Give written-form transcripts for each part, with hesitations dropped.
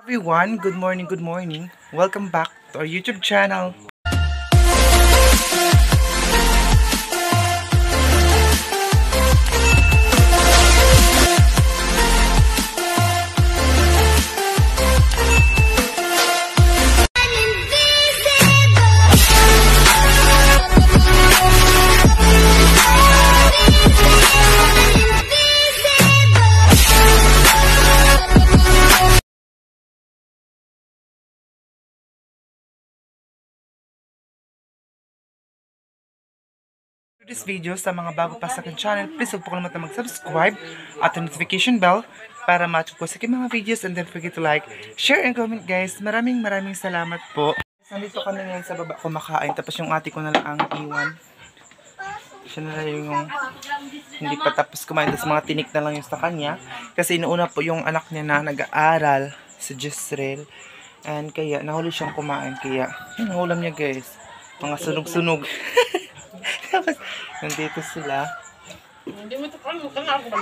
Everyone, good morning, good morning. Welcome back to our YouTube channel. This video sa mga bago pa sa akin channel, please huwag po kalimutan mag-subscribe at the notification bell para ma-check po sa aking mga videos, and don't forget to like, share, and comment guys. Maraming salamat po. Nandito kami ngayon sa baba kumakain, tapos yung ate ko na lang ang iwan. Siya na lang yung hindi pa tapos kumain, tapos mga tinik na lang yung sa kanya. Kasi inuuna po yung anak niya na nag-aaral, si Jezreel. And kaya nahuli siyang kumain, kaya yun ang ulam niya guys. Mga sunog-sunog. Tapos, nandito sila.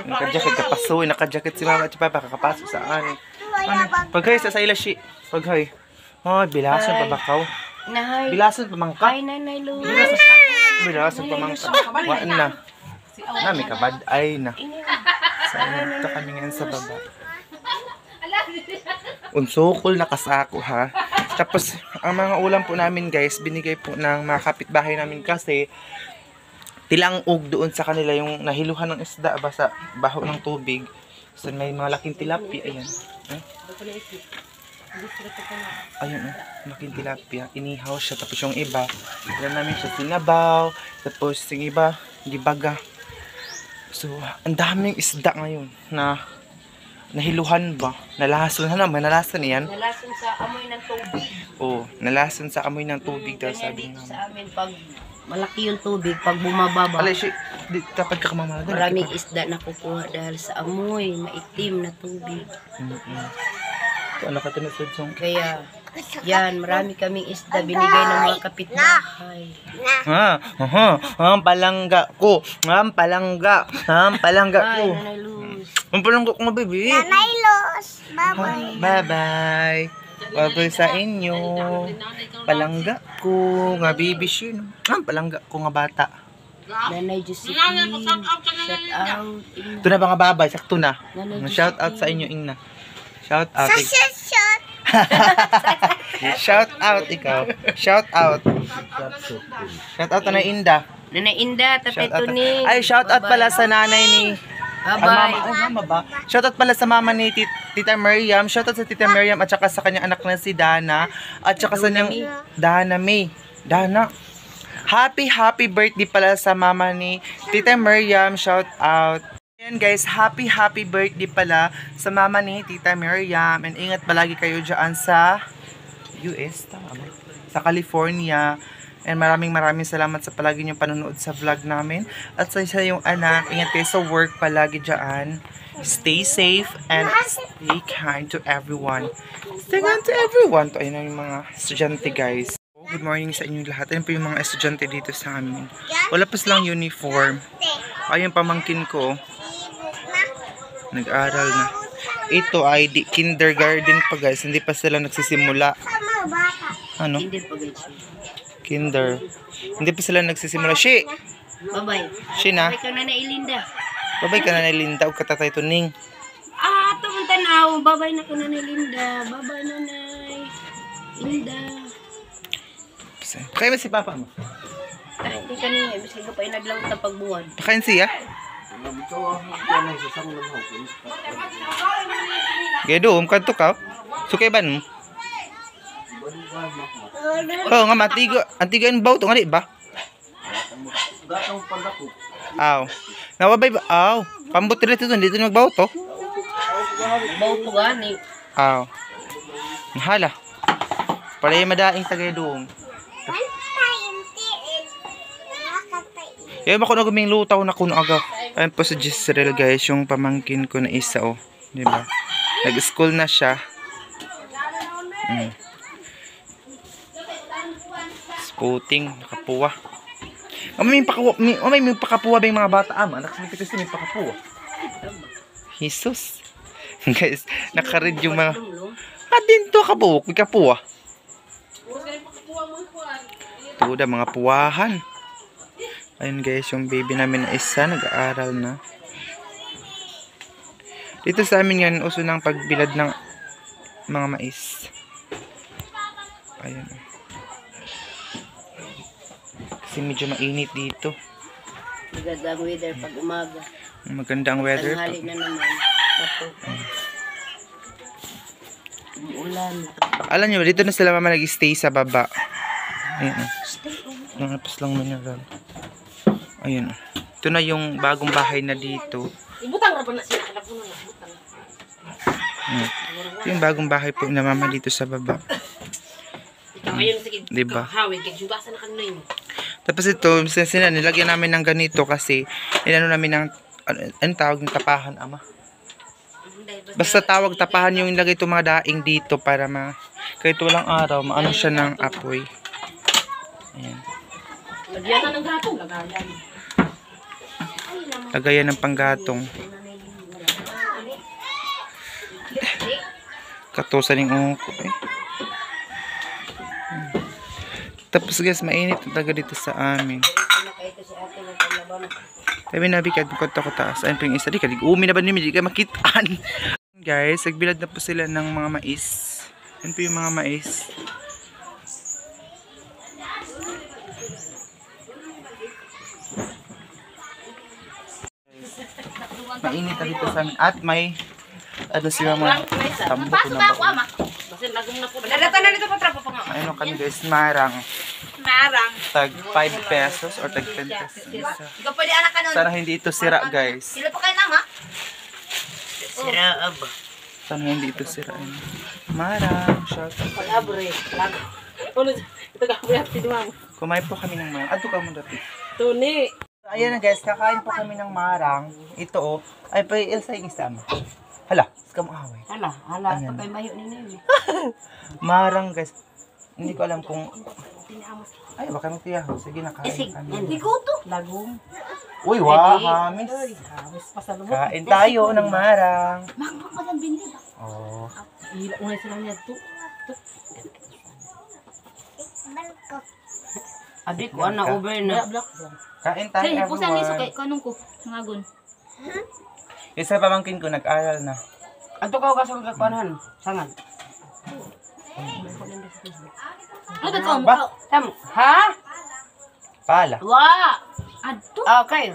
Naka-jacket kapasoy. Naka-jacket si mama at si papa. Kakapasok sa akin. Paghay sa ila si. Paghay. Ay, bilason pa bakaw. Bilason pa mangka. Ay, nanay Lu. Bilason pa mangka. Waan na. Nami kabad. Ay na. Sa ito kami ngayon sa baba. Unsukol na kasako ha. Tapos, ang mga ulam po namin guys, binigay po ng mga kapitbahay namin kasi tilang-ug doon sa kanila yung nahiluhan ng isda ba sa baho ng tubig. So, may mga laking tilapia. Ayan. Ayun, laking tilapia. Inihaw siya. Tapos yung iba, ilan namin siya sinabaw. Tapos yung iba, gibaga. So, ang daming isda ngayon na nahiluhan ba? Nalason na naman. Nalason yan. Nalason sa amoy ng tubig. Oo, nalason sa amoy ng tubig daw sabi nga. Sa amin, pag malaki yung tubig, pag bumababa, Alay, dapat ka kamamala. maraming isda na kukuha dahil sa amoy, maitim na tubig. Ito, ano ka tinusod song? Kaya, yan, marami kaming isda binigay ng mga kapitbahay. Ang palangga ko. Ang palangga. Ang palangga Ay, ko. nanay Luz. Ang palangga ko nga, baby. Nanay Luz, bye-bye. Bye-bye. Bye-bye sa inyo. Palangga ko nga, baby shin. Ang palangga ko nga bata. Nanay Josephine, shout out. Ito na ba nga babay? Sakto na. Nanay Shout out sa inyo, Ina. Shout out. Shot. Shout out ikaw. Shout out. Shout out na Inda. Nanay Inda, Tatay Shout out. Tuning. Ay, shout out pala sa nanay ni Bye-bye. mama ba? Shout out pala sa mama ni Tita Miriam. Shout out sa Tita Miriam at saka sa kanyang anak na si Dana at saka sa niyang Dana May. Dana. Happy birthday pala sa mama ni Tita Miriam. Shout out. Ayan guys, happy birthday pala sa mama ni Tita Miriam. And ingat palagi kayo dyan sa US, tama ba? Sa California. And maraming salamat sa palagi niyong panonood sa vlog namin. At sa isa yung anak, ingat kayo sa work palagi dyan. Stay safe and stay kind to everyone. Stay kind to everyone. To ayun yung mga estudyante guys. Good morning sa inyo lahat. Ayun po yung mga estudyante dito sa amin. Wala pa silang uniform. Ayun pamangkin ko. Nag-aral na. Ito ay kindergarten pa guys. Hindi pa sila nagsisimula. Ano? Hindi pa guys. Kinder. Hindi pa sila nagsisimula. Shi! Bye-bye. Shi na. Bye ka na Ilinda. Babay ka na na Linda. Huwag katatay tuning. Itong tanaw. Bye-bye na ka na Linda. Bye-bye nanay. Linda. Pakain mo si papa mo. Hindi ka niya. Bisa ko pa inaglawot na pagbuwan. Pakain siya. Gaya doon. Kanto ka. Sukaiban mo. Oo nga, antiga yung baw ito nga di ba? Aw. Nawabay ba? Aw. Pambot rin ito, dito nagbaw to. Baw to gani. Aw. Mahala. Para yung madaing tagay doon. Yung ako na guming lutaw na kuno aga. Ayun po si Jezreel guys, yung pamangkin ko na isa oh. Diba? Nag-school na siya. Puting, nakapuwa. May pakapuwa ba yung mga bata? Anak sa kasi may pakapuwa. Jesus. Guys, nakaread yung mga... ka din to, kabuk. May kapuwa. Ito da, mga puwahan. Ayun guys, yung baby namin na isa, nag-aaral na. Dito sa amin yan, uso ng pagbilad ng mga mais. Ayun. Kasi medyo mainit dito. Magandang weather pag umaga. Maganda ang weather. Tanghali na naman. Bato. Ulan. Alam nyo, dito na sila mama nag-stay sa baba. Ayun. Nangapas lang mineral. Ayun. Ito na yung bagong bahay na dito. Ibutang na ba na sila? Alam ko na ibutang. Ito yung bagong bahay po na mama dito sa baba. Ikaw ayun, sige. Diba? Hawig, kagsugasan na kanina yun. Tapos ito, nilagyan namin ng ganito kasi inano namin ng, ano tawag ng tapahan, ama? Basta tawag tapahan yung ilagay itong mga daing dito para kahit walang araw, maano siya ng apoy. Ayan. Lagyan na ng gatong, lagayan. Lagayan ng panggatong. Katusan yung ungko eh. Tapos guys, mainit talaga dito sa amin. Sabi na bigad ko taas. Ayun po yung isa. Di ka, umi na ba nimi? Di ka makitaan. Guys, nagbilad na po sila ng mga mais. Ayun po yung mga mais. Mainit na dito sa amin. At may ano sila mga tambo ko na ba? Basin lagong na po. Nadata na nito patrapo pa nga. Ayun kami guys, marang. Marang. Tag 5 pesos or tag 10 pesos. Isa. Ikaw pwede anak ka nun. Sana hindi ito sira guys. Sila pa kayo lang ha? Sira ba? Sana hindi ito sira. Marang. Shout out. Palabre. Ano? Ito ka mo yung pinumang. Kumain po kami ng marang. Ato ka mo dati. Tuni. Ayan na guys, kakain po kami ng marang. Ito oh. Ay pa Elsa yung isa mo. Hala, ska mo away. Hala, Ayan. pagkay mayo ni Nemi. Marang guys. Hindi ko alam kung ay baka mo tiyaho. Sige na kain kami. Hindi ko to. Lagong. Uy, wow, hamis. Hamis pa sa lubot. Kain tayo ng marang. Makmak pa ng binli ba? Oh. Hila unay sila niya to. Balko. Adik ko ana over na. Kain tayo Kaya po saan iso everyone. kay kanong ko ngagon. Isa pamangkin ko nag-aral na. Ato ka kasong kakwanan. Sangan. Ano ka mo? Ba? Tam. Ha? Pala. Wa. Adto Okay.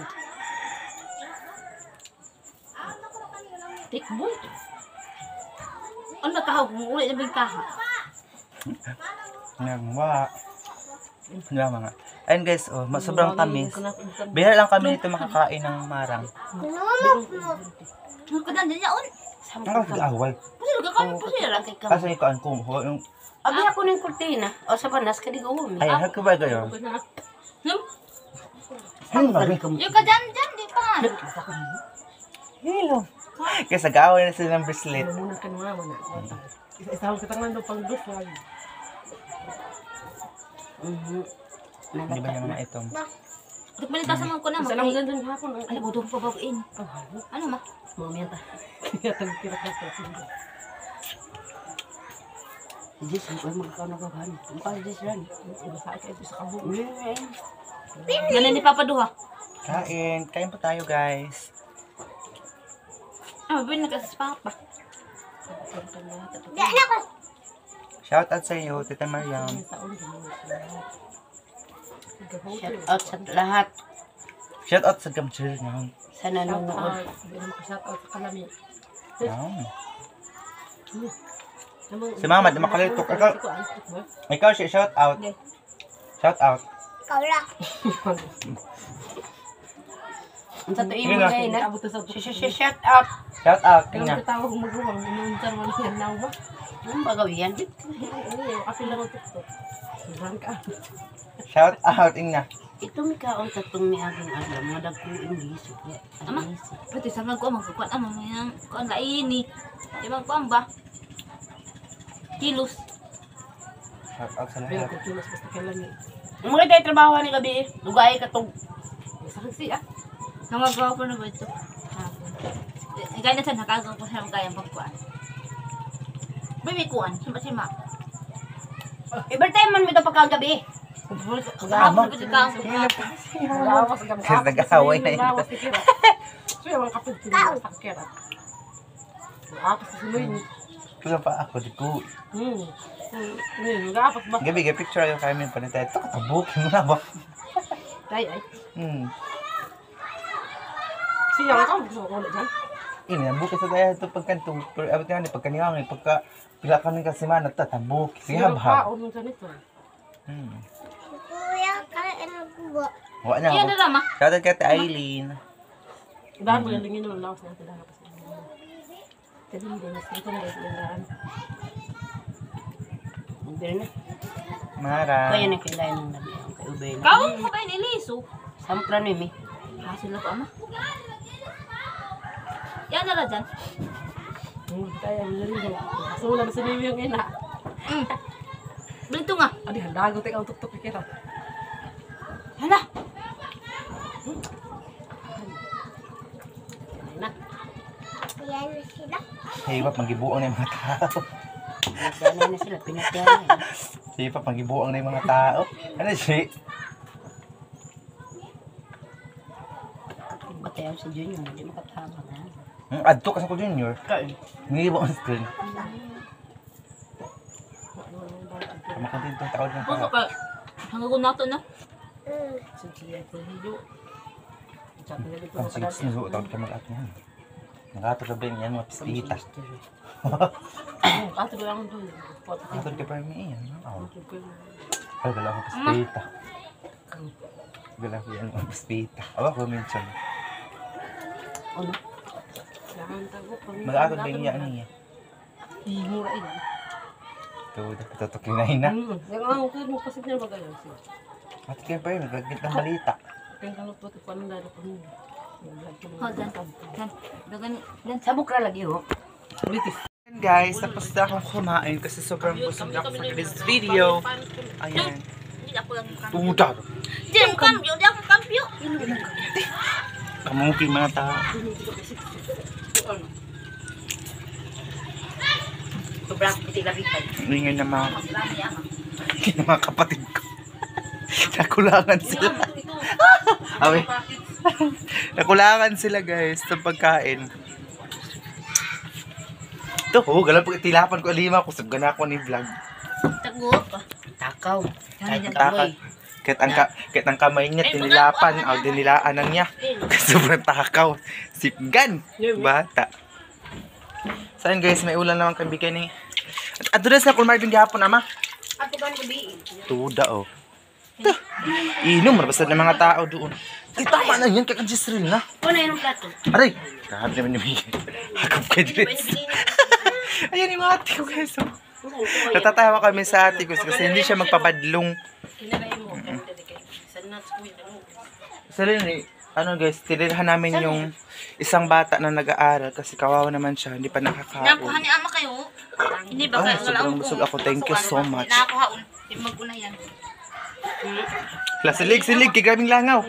tikboy. Ano kahaw mo uli na bigkaha. Nagwa. Nga mga. Ayun guys, oh, sobrang tamis. Bihira lang kami dito makakain ng marang. Ano ka dan diyan? Ang kag-away. Pwede ka kami pusira. Kasi ikaw ang kumuha yung... Abi ako ning kurtina. O sa panas ka di ko umi. Ay, hagka ba gayon? Ano ba? Yung ka dyan di pa nga. Hello. Kasi nag-away na sila ng bracelet. Muna ka nga mo na. Isa ka tangan do pang dos lagi. Di ba yung mga itong? Dagmalita sa mga ko na. Sa lang gandun hapon. Alam mo doon pa babain. Ano ma? Mamaya ta. Kaya tang tira ka sa. Jis, ay magkakaw na kabahan. Mukha Jis ran. Ibasa ka ito sa kabuk. Ganan ni Papa Duha. Kain. Kain po tayo guys. Ah, bin na kasi sa Papa. Di na ko. Shout out sa iyo, Tita Mariam. Shout out sa lahat. Shout out sa Gamcher niyo. Sa nanonood. Shout out sa kalami. Si Mama, di makalito. Ikaw siya, shout out. Shout out. Kaula. Ang sa tuin Yun mo na. ngayon na. Abot sa Shout out. Shout out. Kailan Tingnan. ka tawag magruwang. Inuntar mo lang yan na ba? Anong bagaw yan? Kasi lang ang TikTok. Sobrang ka. Shout out. Tingnan. Ito may kaon tatong may aging alam. Mga dagkong English. Ama, pati sa mga ko magkukuan ano yang kuan laini. Di ba kuan ba? Kilos. Shout out sa Kaya lahat. kung tulas basta kalami. Ang mga tayo trabaho ni gabi. Lugay ka tong. Sakit siya. Namagawa ko na ba ito? Gaya na sa nakagawa ko sa kayang pagkuan. Baby kuan, sima. Every man mo ito pagkagabi. Mag-aabot ko sa kaong Nagawas ang Kasi nag-aaway na yun. Nagawas ni Kira. So yung mga kapit sila sa Kira. Nagawas na sila yun. Kaya pa ako, di ko. Nagawas ba? Gabi, picture yung kami pa nito. Ito, katabukin mo na ba? Ay. Siya ka, gusto ko ulit dyan. Ini, nabukin sa daya ito pagkanto. Pero abot nga ni, pagkaniwangin, pagka pila kami kasi man, tatabuk. Sige, Siya habhab. ka, unong dyan ito. Kuya, kain ang kubo. Wala na Yan ako. na lang ah. Shoutout kay Ate Aileen. Dahil mo yung lingin ng lawas natin dahil kasi. Kasi hindi na ito na ito yung daan. Hindi na. Mara. Kaya na kailangan ng nabi ang kay Ubay na. Kaong mo ba niliso? Sampra ni mi. Hasil na ko ama. Yan na lang dyan. Kaya yung lingin. Sula na sinili yung ina. Balito nga. Adi, handago tayo ang tuktok ni Kira. Hala. Ayan na sila. Hipap, magibuang na yung mga tao. Pinagdala na sila, pinagdala na. Hipap, magibuang na yung mga tao. Ano siya? Batayaw si Junior, hindi makatama na. Adto kasi ko junior. Kain. Hindi ba ang screen? Makantin itong taon ng Puso tao. ka. Hanggang ko nato na. Siya ko hiyo. Sabi na dito Ang mga sigit sinuso, taon ka mag-ato yan. Nag-ato ka ba yan, mga pistita. Ato ko lang doon. Ato ka pa yung iyan. Ay, gala ko pistita. Gala ko yan, mga pistita. Awa ko mention. Ano? Mag-ato ba yung yan niya? Mura ina. Ito, tutuklinahin na. Yung ang ukod mo kasi niya magayon siya. At kaya pa yun, nagagit ng balita. Kaya kalot po ito panandalo ko niya. Oh, dyan. Dyan. Dagan. Dyan. Sabok ra lagi ho. Politis. Ayan guys, tapos na akong kumain kasi sobrang busog ako for this video. Ayan. Hindi ako lang kampyo. Tudar. Hindi ako kampyo. Hindi ako kampyo. Kamungkin mga tao. Sobrang pitik na bitay. Ingay na mga, Marami yan. ng mga kapatid ko. Nakulangan sila. Awi. Nakulangan sila guys sa pagkain. Ito, galap ko itilapan ko 5 kusog gana ko ni vlog. Tagop. Takaw. Kahit ang Takot. Kahit ang kamay niya tinilapan o dinilaanan niya. Kasi sobrang takaw. Sipgan. Bata. Saan guys, may ulan naman kami ni. At address na kung Marvin gihapon ama. Ato ba gabi? Tuda oh. Ito. Inom, marbasad ng mga tao doon. Ay, tama na yan, kaya Gisril na. Ano yung plato? Aray! Grabe naman yung Miguel. Hakap ka dress. Ayan yung mga ate ko guys. Oh. Natatawa kami sa ate ko kasi hindi siya magpabadlong. Sa rin ano guys, tinirhan namin yung isang bata na nag-aaral kasi kawawa naman siya, hindi pa Nakuha nakakaon. ni ama kayo. Hindi ba Ah, kayo sobrang busog ako. Thank you so much. Nakakuha. Hindi mag-una yan. La, silig, kay grabing langaw.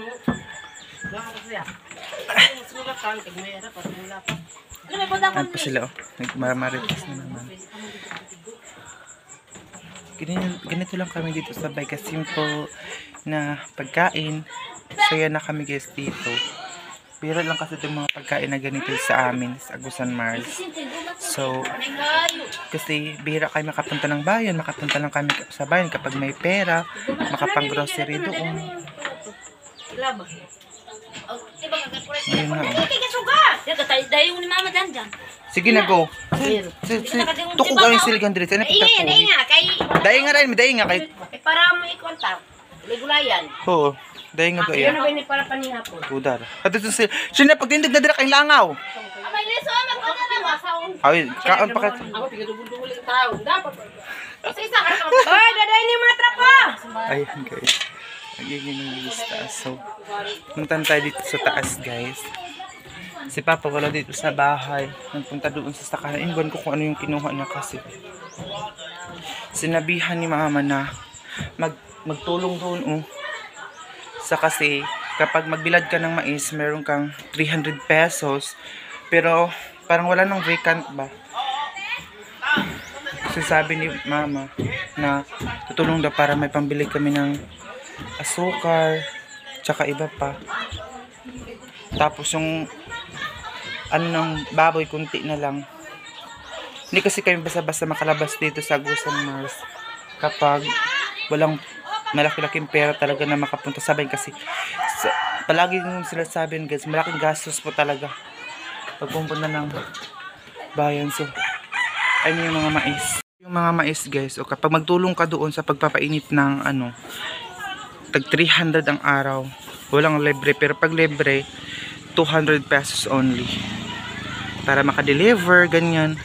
Ano pa sila oh, nagmaramaritas na naman. Ganito lang kami dito sa Bayka, simple na pagkain. Saya na kami guys dito. Bira lang kasi itong mga pagkain na ganito sa amin sa Agusan Mars. So, kasi bira kayo makapunta ng bayan, makapunta lang kami sa bayan kapag may pera, makapang grocery doon. Ayun na oh. Dahil ni mama dyan. Sige na go. Tukog ang siligan dito. Ano kita po? Dahil nga rin, dahil nga kay. Para mo ikontak. Ligulayan. Oo. Dahil nga Yun kaya. na ba ni para panihapon? Tudar. At ito sila. Sino pagtindig na dira kay langaw? Amay liso, magkano na masaon. Ay, kaon pa ka. Ako, tigadubol-dubol yung tao. Dapat. Isa-isa ka na. Hoy, daday ni mga trapo! Ayan guys. Nagiging yung taas. So, puntan tayo dito sa taas guys. Si Papa wala dito sa bahay. Nagpunta doon sa sakahan. Ingwan ko kung ano yung kinuha niya kasi. Sinabihan ni Mama na magtulong doon oh. Sa kasi kapag magbilad ka ng mais, meron kang 300 pesos. Pero parang wala nang vacant ba. Kasi sabi ni mama na tutulong daw para may pambili kami ng asukar, tsaka iba pa. Tapos yung ano ng baboy, kunti na lang. Hindi kasi kami basta-basta makalabas dito sa Agusan Mars kapag walang malaki-laking pera talaga na makapunta sabay kasi palagi nung sila sabi guys, malaking gastos po talaga pag pumunta ng bayan. So, ayun yung mga mais. Yung mga mais guys, o kapag magtulong ka doon sa pagpapainit ng ano, tag 300 ang araw. Walang libre, pero pag libre, 200 pesos only. Para makadeliver, ganyan.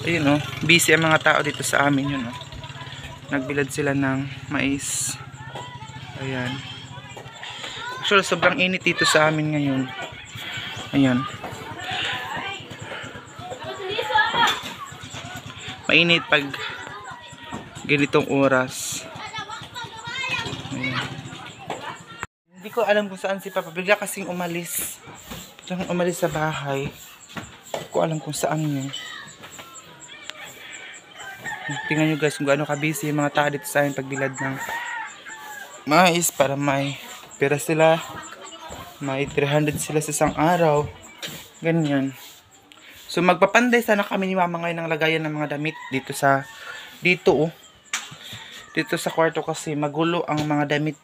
Ayun o, busy ang mga tao dito sa amin yun o. Nagbilad sila ng mais. Ayan. Actually, sobrang init dito sa amin ngayon. Ayan. Mainit pag ganitong oras. Ayan. Hindi ko alam kung saan si Papa. Bigla kasing umalis. Biglang umalis sa bahay. Hindi ko alam kung saan yun. Tingnan nyo guys kung gaano ka-busy yung mga tao dito sa amin pagbilad ng mais para may pera sila. May 300 sila sa isang araw. Ganyan. So magpapanday sana kami ni mama ngayon ng lagayan ng mga damit dito sa dito kwarto kasi magulo ang mga damit.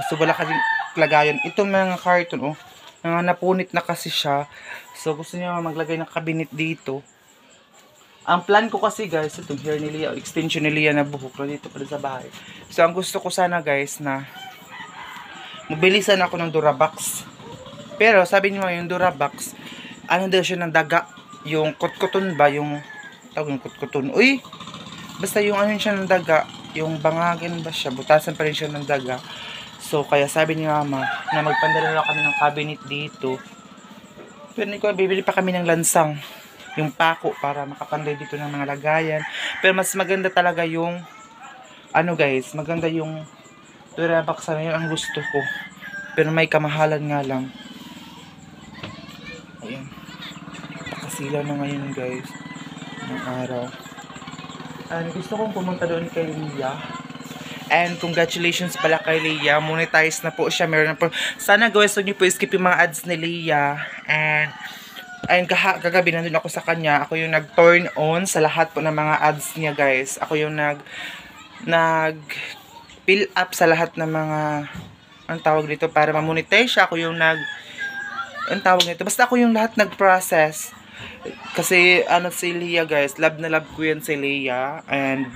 Kasi wala kasing lagayan. Itong mga carton napunit na kasi siya. So gusto niya maglagay ng cabinet dito. Ang plan ko kasi guys, itong hair ni Lia, extension ni Lia na buhok na dito pala sa bahay. So ang gusto ko sana guys na mabilisan ako ng Durabox. Pero sabi niyo yung Durabox, ano daw siya ng daga, yung kutkuton ba, yung tawag yung kutkuton. Uy, basta yung ano siya ng daga, yung bangagin ba siya, butasan pa rin siya ng daga. So kaya sabi ni mama na magpandala na kami ng cabinet dito. Pero hindi ko, bibili pa kami ng lansang. Yung pako para makapanday dito ng mga lagayan. Pero mas maganda talaga yung ano guys, maganda yung Durabox na yun ang gusto ko. Pero may kamahalan nga lang. Ayan. Nakasilaw na ngayon guys ng araw. And gusto kong pumunta doon kay Lia. And congratulations pala kay Lia. Monetize na po siya. Meron na po. Sana guys, huwag niyo po skip yung mga ads ni Lia. And ayun, kagabi nandun ako sa kanya. Ako yung nag-turn on sa lahat po ng mga ads niya guys. Ako yung nag-fill up sa lahat ng mga ang tawag dito para ma-monetize siya. Ako yung ang tawag nito. Basta ako yung lahat nag-process. Kasi ano si Lia guys, love na love ko yan si Lia. And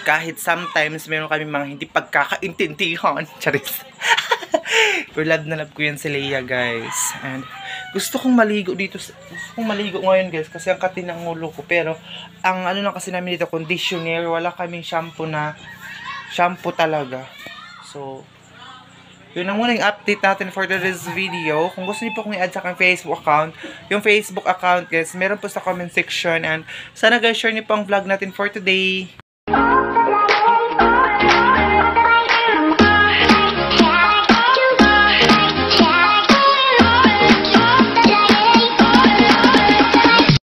kahit sometimes meron kami mga hindi pagkakaintindihan. Charis. Pero love na love ko yan si Lia guys. And gusto kong maligo dito. Gusto kong maligo ngayon guys. Kasi ang kati ng ulo ko. Pero ang ano lang kasi namin dito, conditioner. Wala kaming shampoo talaga. So, yun ang muna yung update natin for today's video. Kung gusto niyo po kong i-add sa aking Facebook account. Yung Facebook account guys, meron po sa comment section. And sana guys, share niyo po ang vlog natin for today.